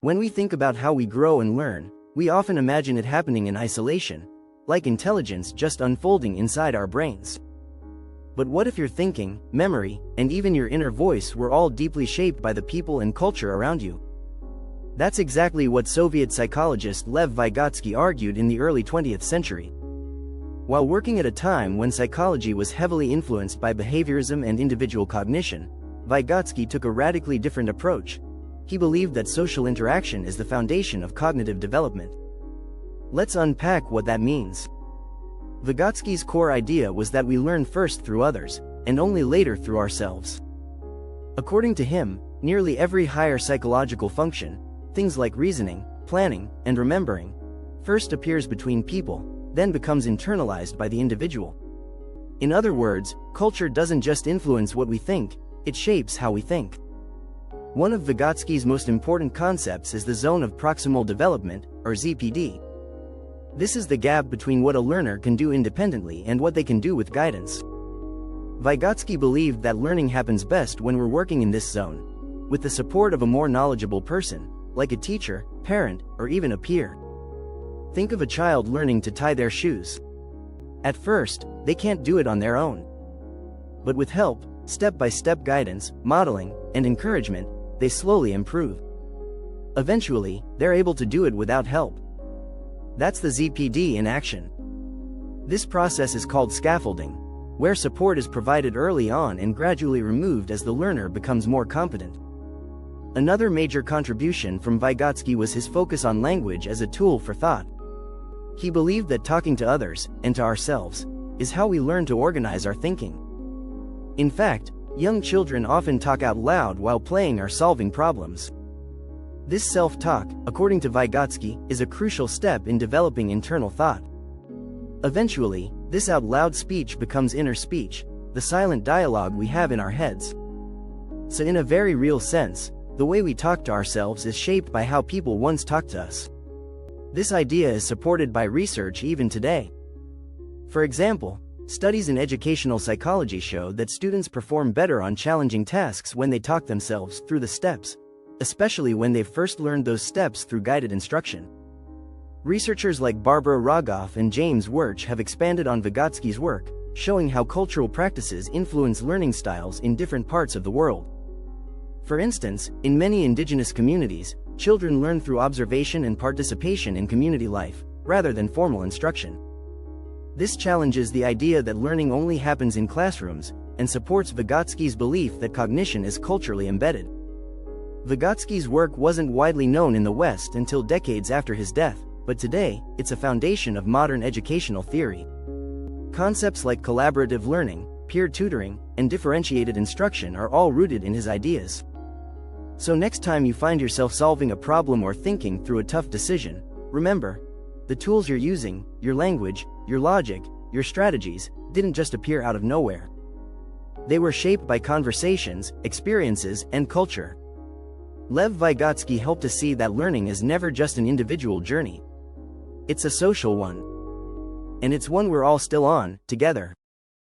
When we think about how we grow and learn, we often imagine it happening in isolation, like intelligence just unfolding inside our brains. But what if your thinking, memory, and even your inner voice were all deeply shaped by the people and culture around you? That's exactly what Soviet psychologist Lev Vygotsky argued in the early 20th century. While working at a time when psychology was heavily influenced by behaviorism and individual cognition, Vygotsky took a radically different approach. He believed that social interaction is the foundation of cognitive development. Let's unpack what that means. Vygotsky's core idea was that we learn first through others, and only later through ourselves. According to him, nearly every higher psychological function, things like reasoning, planning, and remembering, first appears between people, then becomes internalized by the individual. In other words, culture doesn't just influence what we think, it shapes how we think. One of Vygotsky's most important concepts is the zone of proximal development, or ZPD. This is the gap between what a learner can do independently and what they can do with guidance. Vygotsky believed that learning happens best when we're working in this zone, with the support of a more knowledgeable person, like a teacher, parent, or even a peer. Think of a child learning to tie their shoes. At first, they can't do it on their own. But with help, step-by-step guidance, modeling, and encouragement, they slowly improve. Eventually, they're able to do it without help. That's the ZPD in action. This process is called scaffolding, where support is provided early on and gradually removed as the learner becomes more competent. Another major contribution from Vygotsky was his focus on language as a tool for thought. He believed that talking to others, and to ourselves, is how we learn to organize our thinking. In fact, young children often talk out loud while playing or solving problems. This self-talk, according to Vygotsky, is a crucial step in developing internal thought. Eventually, this out-loud speech becomes inner speech, the silent dialogue we have in our heads. So in a very real sense, the way we talk to ourselves is shaped by how people once talked to us. This idea is supported by research even today. For example, studies in educational psychology show that students perform better on challenging tasks when they talk themselves through the steps, especially when they've first learned those steps through guided instruction. Researchers like Barbara Rogoff and James Wirch have expanded on Vygotsky's work, showing how cultural practices influence learning styles in different parts of the world. For instance, in many indigenous communities, children learn through observation and participation in community life, rather than formal instruction. This challenges the idea that learning only happens in classrooms, and supports Vygotsky's belief that cognition is culturally embedded. Vygotsky's work wasn't widely known in the West until decades after his death, but today, it's a foundation of modern educational theory. Concepts like collaborative learning, peer tutoring, and differentiated instruction are all rooted in his ideas. So next time you find yourself solving a problem or thinking through a tough decision, remember, the tools you're using, your language, your logic, your strategies, didn't just appear out of nowhere. They were shaped by conversations, experiences, and culture. Lev Vygotsky helped us see that learning is never just an individual journey. It's a social one. And it's one we're all still on, together.